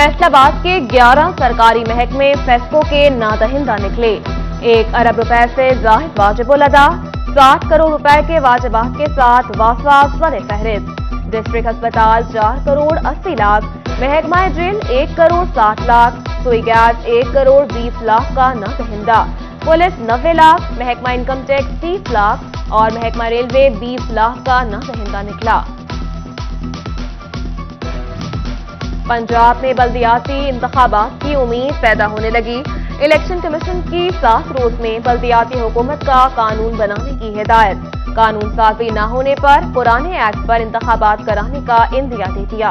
फैसलाबाद के 11 सरकारी महकमे फेस्को के नादहिंदा निकले। 1 अरब रुपए से जाहिद वाजिबुल अदा, 60 करोड़ रुपए के वाजिबात के साथ वाफा सर फहरिस्त। डिस्ट्रिक्ट अस्पताल 4 करोड़ 80 लाख, महकमा जेल 1 करोड़ 60 लाख, सुई गैस 1 करोड़ 20 लाख का नादहिंदा। पुलिस 90 लाख, महकमा इनकम टैक्स 30 लाख और महकमा रेलवे 20 लाख का नादहिंदा निकला। पंजाब में बल्दियाती इंतखाबात की उम्मीद पैदा होने लगी। इलेक्शन कमीशन की 7 रोज में बल्दियाती हुकूमत का कानून बनाने की हिदायत। कानून साजी न होने पर पुराने एक्ट पर इंतखाबात कराने का इंदिया दे दिया।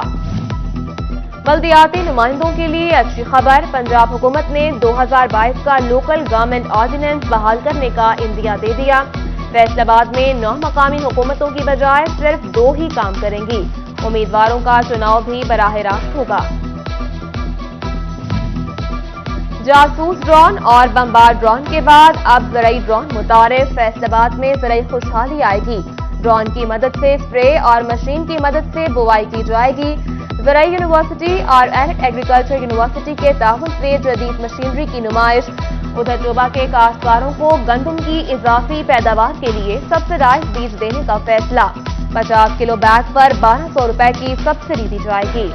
बल्दियाती नुमाइंदों के लिए अच्छी खबर, पंजाब हुकूमत ने 2022 का लोकल गवर्नमेंट ऑर्डिनेंस बहाल करने का इंदिया दे दिया। फैसलाबाद में 9 मकामी हुकूमतों की बजाय सिर्फ 2 ही काम करेंगी। उम्मीदवारों का चुनाव भी बराह रास्त होगा। जासूस ड्रोन और बमबार ड्रोन के बाद अब ज़राई ड्रोन मुतारिफ। फैसलाबाद में ज़राई खुशहाली आएगी। ड्रोन की मदद से स्प्रे और मशीन की मदद से बुवाई की जाएगी। ज़राई यूनिवर्सिटी और एग्रीकल्चर यूनिवर्सिटी के ताउन से जदीद मशीनरी की नुमाइश। उधर चोबा के काश्तकारों को गंदम की इजाफी पैदावार के लिए सब्सिडाइज बीज देने का फैसला। 50 किलो बैग पर 1200 रुपए की सब्सिडी दी जाएगी।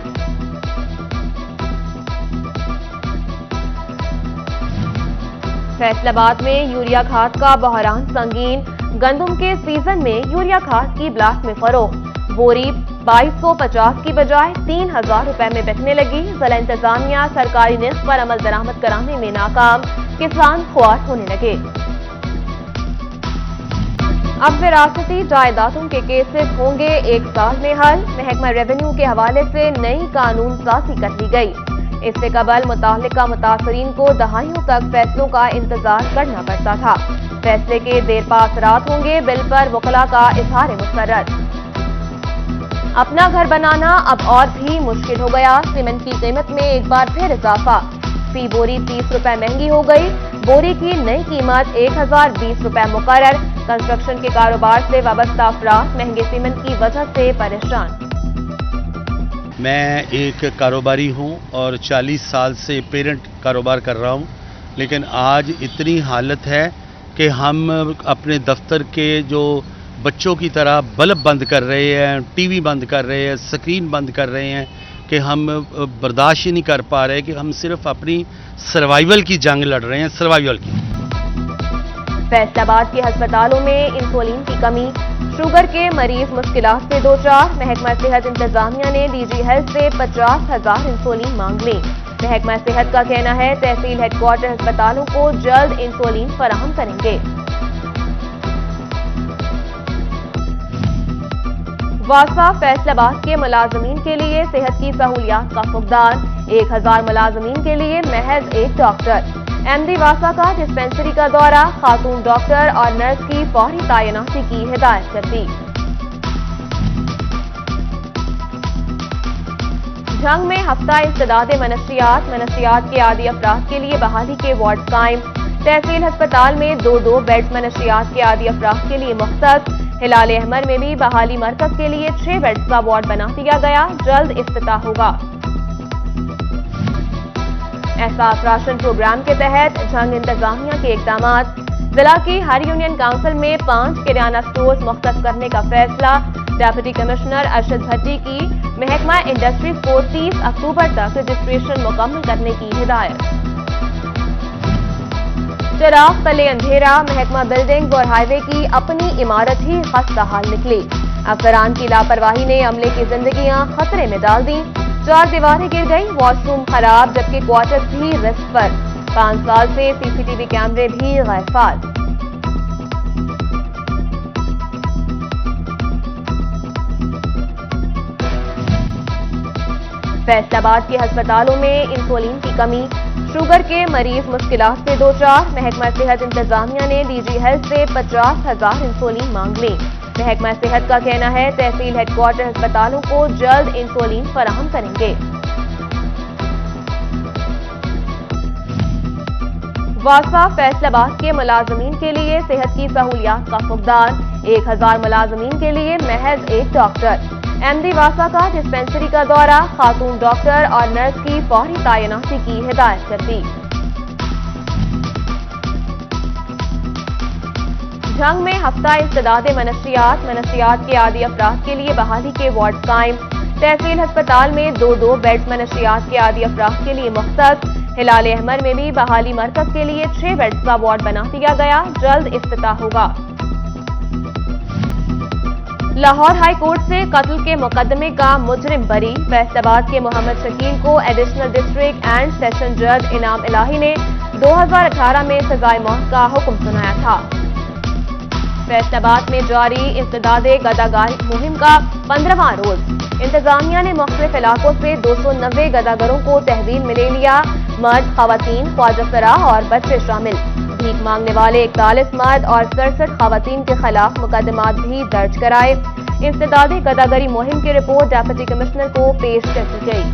फैसलाबाद में यूरिया खाद का बहरान संगीन। गंदम के सीजन में यूरिया खाद की ब्लैक में फरोख्त। बोरी 2250 की बजाय 3000 रुपए में बिकने लगी। जिला इंतजामिया सरकारी निस्ख पर अमल दरामद कराने में नाकाम, किसान खुआर होने लगे। अब विरासती जायदादों के केसेस होंगे 1 साल में हल। महकमा रेवेन्यू के हवाले से नई कानून साजी कर ली गई। इससे कबल मुतालिका मुतासरीन को दहाइयों तक फैसलों का इंतजार करना पड़ता था। फैसले के देर पा असरात होंगे। बिल पर वकला का इजहार मुस्तरद। अपना घर बनाना अब और भी मुश्किल हो गया। सीमेंट की कीमत में एक बार फिर इजाफा। फी बोरी 30 रुपए महंगी हो गई। बोरी की नई कीमत 1020 रुपए मुकर्रर। कंस्ट्रक्शन के कारोबार से वाबस्ता अफराद महंगे सीमेंट की वजह से परेशान। मैं एक कारोबारी हूं और 40 साल से पेरेंट कारोबार कर रहा हूं, लेकिन आज इतनी हालत है कि हम अपने दफ्तर के जो बच्चों की तरह बल्ब बंद कर रहे हैं, टीवी बंद कर रहे हैं, स्क्रीन बंद कर रहे हैं कि हम बर्दाश्त ही नहीं कर पा रहे कि हम सिर्फ अपनी सर्वाइवल की जंग लड़ रहे हैं, सर्वाइवल की। फैसलाबाद के अस्पतालों में इंसुलिन की कमी। शुगर के मरीज मुश्किलात से दो चार। महकमा सेहत इंतजामिया ने डीजी हेल्थ से 50,000 इंसुलिन मांग ली। महकमा सेहत का कहना है तहसील हेडक्वार्टर अस्पतालों को जल्द इंसुलिन फराहम करेंगे। वासा फैसलाबाद के मुलाजमीन के लिए सेहत की सहूलियात का फुकदान। 1000 मुलाजमीन के लिए महज 1 डॉक्टर। एमडी वासा का डिस्पेंसरी का दौरा। खातून डॉक्टर और नर्स की फौरी तैनाती की हिदायत कर दी। झंग में हफ्ता इंसदाद मनशियात के आदी अफराद के लिए बहाली के वार्ड कायम। तहसील अस्पताल में 2-2 बेड्स मनशियात के आदी अफराद के लिए मुख्तस। हिलाल अहमर में भी बहाली मरकज के लिए 6 बेड्स का वार्ड बना दिया गया। जल्द इफ्तिताह होगा। एहसास राशन प्रोग्राम के तहत झंग इंतजामिया के इकदामात। जिला की हर यूनियन काउंसिल में 5 किराना स्टोर्स मुख्तस करने का फैसला। डेप्यूटी कमिश्नर अरशद भट्टी की महकमा इंडस्ट्रीज को 30 अक्टूबर तक रजिस्ट्रेशन मुकम्मल करने की हिदायत। चिराग तले अंधेरा। महकमा बिल्डिंग और हाईवे की अपनी इमारत ही खस्ता हाल निकली। अफसरान की लापरवाही ने अमले की जिंदगियां खतरे में डाल दी। 4 दीवारें गिर गई, वॉशरूम खराब, जबकि क्वार्टर्स भी रिस्क पर। 5 साल से सीसीटीवी कैमरे भी गैरफाल। फैसलाबाद के अस्पतालों में इंसुलिन की कमी। शुगर के मरीज मुश्किलात से दो चार। महकमा सेहत इंतजामिया ने डीजी हेल्थ से 50,000 इंसुलिन मांग ली। महकमा सेहत का कहना है तहसील हेडक्वार्टर अस्पतालों को जल्द इंसुलिन फराहम करेंगे। वासा फैसलाबाद के मुलाजमीन के लिए सेहत की सहूलियात का फुकदान। 1000 मुलाजमीन के लिए महज 1 डॉक्टर। MD वासा का डिस्पेंसरी का दौरा, खातून डॉक्टर और नर्स की फौरी तैनाती की हिदायत कर दी। झंग में हफ्ता इस्तेदाद मनशियात के आदी अफराद के लिए बहाली के वार्ड कायम। तहसील अस्पताल में 2 बेड्स मनशियात के आदी अफराद के लिए मुख्तस। हिलाल अहमर में भी बहाली मरकज के लिए 6 बेड्स का वार्ड बना दिया गया, जल्द इफ्तिताह होगा। लाहौर हाई कोर्ट से कत्ल के मुकदमे का मुजरिम बरी। फैसलाबाद के मोहम्मद शकील को एडिशनल डिस्ट्रिक्ट एंड सेशन जज इनाम इलाही ने 2018 में सजाए मौत का हुक्म सुनाया था। फैसलाबाद में जारी इस्तेदादे गदागारी मुहिम का 15वां रोज। इंतजामिया ने मुख्तलिफ इलाकों से 290 गदागरों को तहवील में ले लिया। मर्द, खवातीन, ख्वाजा सराह और बच्चे शामिल। भीख मांगने वाले 41 मर्द और 67 खवातीन के खिलाफ मुकदमात भी दर्ज कराए। इस्तेदादी गदागरी मुहिम की रिपोर्ट डेप्यूटी कमिश्नर को पेश कर दी गई।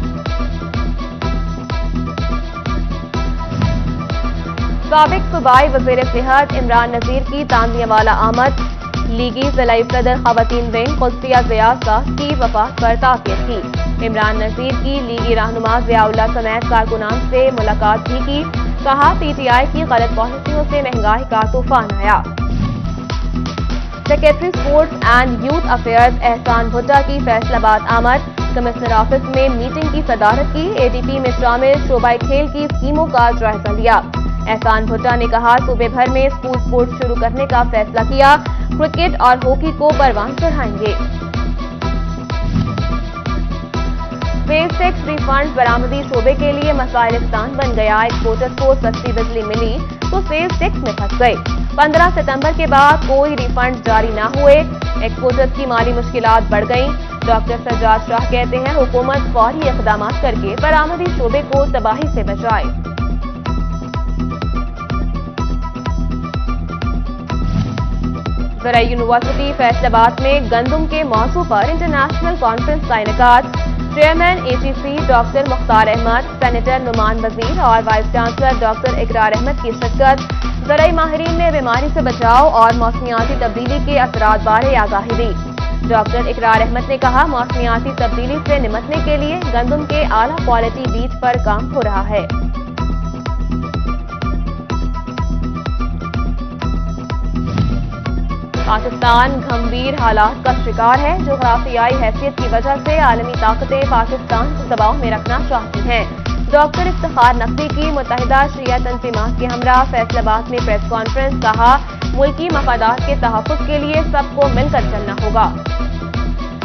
साबिक सूबाई वज़ीर सेहत इमरान नज़ीर की तांदियावाला आमद। लीगी ज़िलाई सदर खवातीन विंग कुल्सिया ज़ियासा की वफात पर ताक़ीद की। इमरान नज़ीर की लीगी रहनुमा ज़ियाउल्लाह समेत कारकुनान से मुलाकात भी की। कहा, PTI की गलत पॉलिसियों से महंगाई का तूफान आया। Secretary sports and youth affairs एहसान भुट्टा की फैसलाबाद आमद। कमिश्नर ऑफिस में मीटिंग की सदारत की। ADP में शामिल शोबाई खेल की स्कीमों का जायजा लिया। एहसान भुट्टा ने कहा, सूबे भर में स्कूल स्पोर्ट्स शुरू करने का फैसला किया। क्रिकेट और हॉकी को परवान चढ़ाएंगे। फेज 6 रिफंड बरामदी शोबे के लिए मसाइलिस्तान बन गया। एक्सपोर्टर्स को सस्ती बिजली मिली तो फेज 6 में फंस गए। 15 सितंबर के बाद कोई रिफंड जारी न हुए। एक्सपोर्टर्स की माली मुश्किलात बढ़ गईं। डॉक्टर सज्जाद शाह कहते हैं, हुकूमत फौरी इक़दाम करके बरामदी शोबे को तबाही से बचाए। ज़राई यूनिवर्सिटी फैसलाबाद में गंदम के मौजू पर इंटरनेशनल कॉन्फ्रेंस का इनेकाद। Chairman AGC doctor Mukhtar Ahmad, senator Numan Wazir और वाइस चांसलर डॉक्टर इकरार अहमद की शिरकत। ज़राई माहिरीन ने बीमारी से बचाव और मौसमियाती तब्दीली के असरात बारे आगाही दी। डॉक्टर इकरार अहमद ने कहा, मौसमियाती तब्दीली से निमटने के लिए गंदम के आला क्वालिटी बीज पर काम हो रहा है। पाकिस्तान गंभीर हालात का शिकार है। जोग्राफियाई हैसियत की वजह से आलमी ताकतें पाकिस्तान को दबाव में रखना चाहती हैं। डॉक्टर इफ्तिखार नकवी की मुत्तहिदा शिया तंजीमात के हमरा फैसलाबाद में प्रेस कॉन्फ्रेंस। कहा, मुल्की मफादात के तहफ़्फ़ुज़ के लिए सबको मिलकर चलना होगा।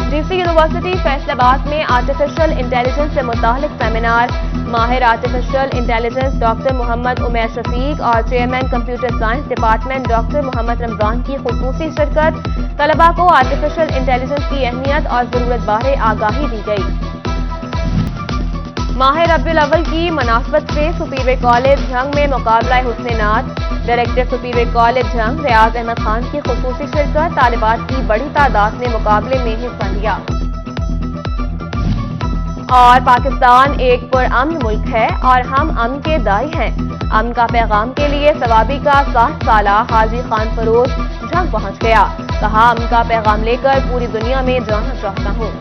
DC यूनिवर्सिटी फैसलाबाद में आर्टिफिशियल इंटेलिजेंस से मुतालिक सेमिनार। माहिर artificial intelligence doctor Mohammad Umair Shafiq और chairman computer science department doctor Mohammad Ramzan की खुसूसी शिरकत। तलबा को आर्टिफिशियल इंटेलिजेंस की अहमियत और जरूरत बारे आगाही दी गई। माह रबीउल अव्वल की मुनासबत से सुपीरियर कॉलेज झंग में मुकाबला हुस्न नात। डायरेक्टर सुपीरियर कॉलेज झंग रियाज अहमद खान की खुसूसी शिरकत। तालिबात की बड़ी तादाद ने मुकाबले में हिस्सा लिया। और पाकिस्तान एक पुरअमन मुल्क है और हम अमन के दाई हैं। अमन का पैगाम के लिए सवाबी का 60 साला हाजी खान फरोज झंग पहुंच गया। कहा, अमन का पैगाम लेकर पूरी दुनिया में जाना चाहता हूं।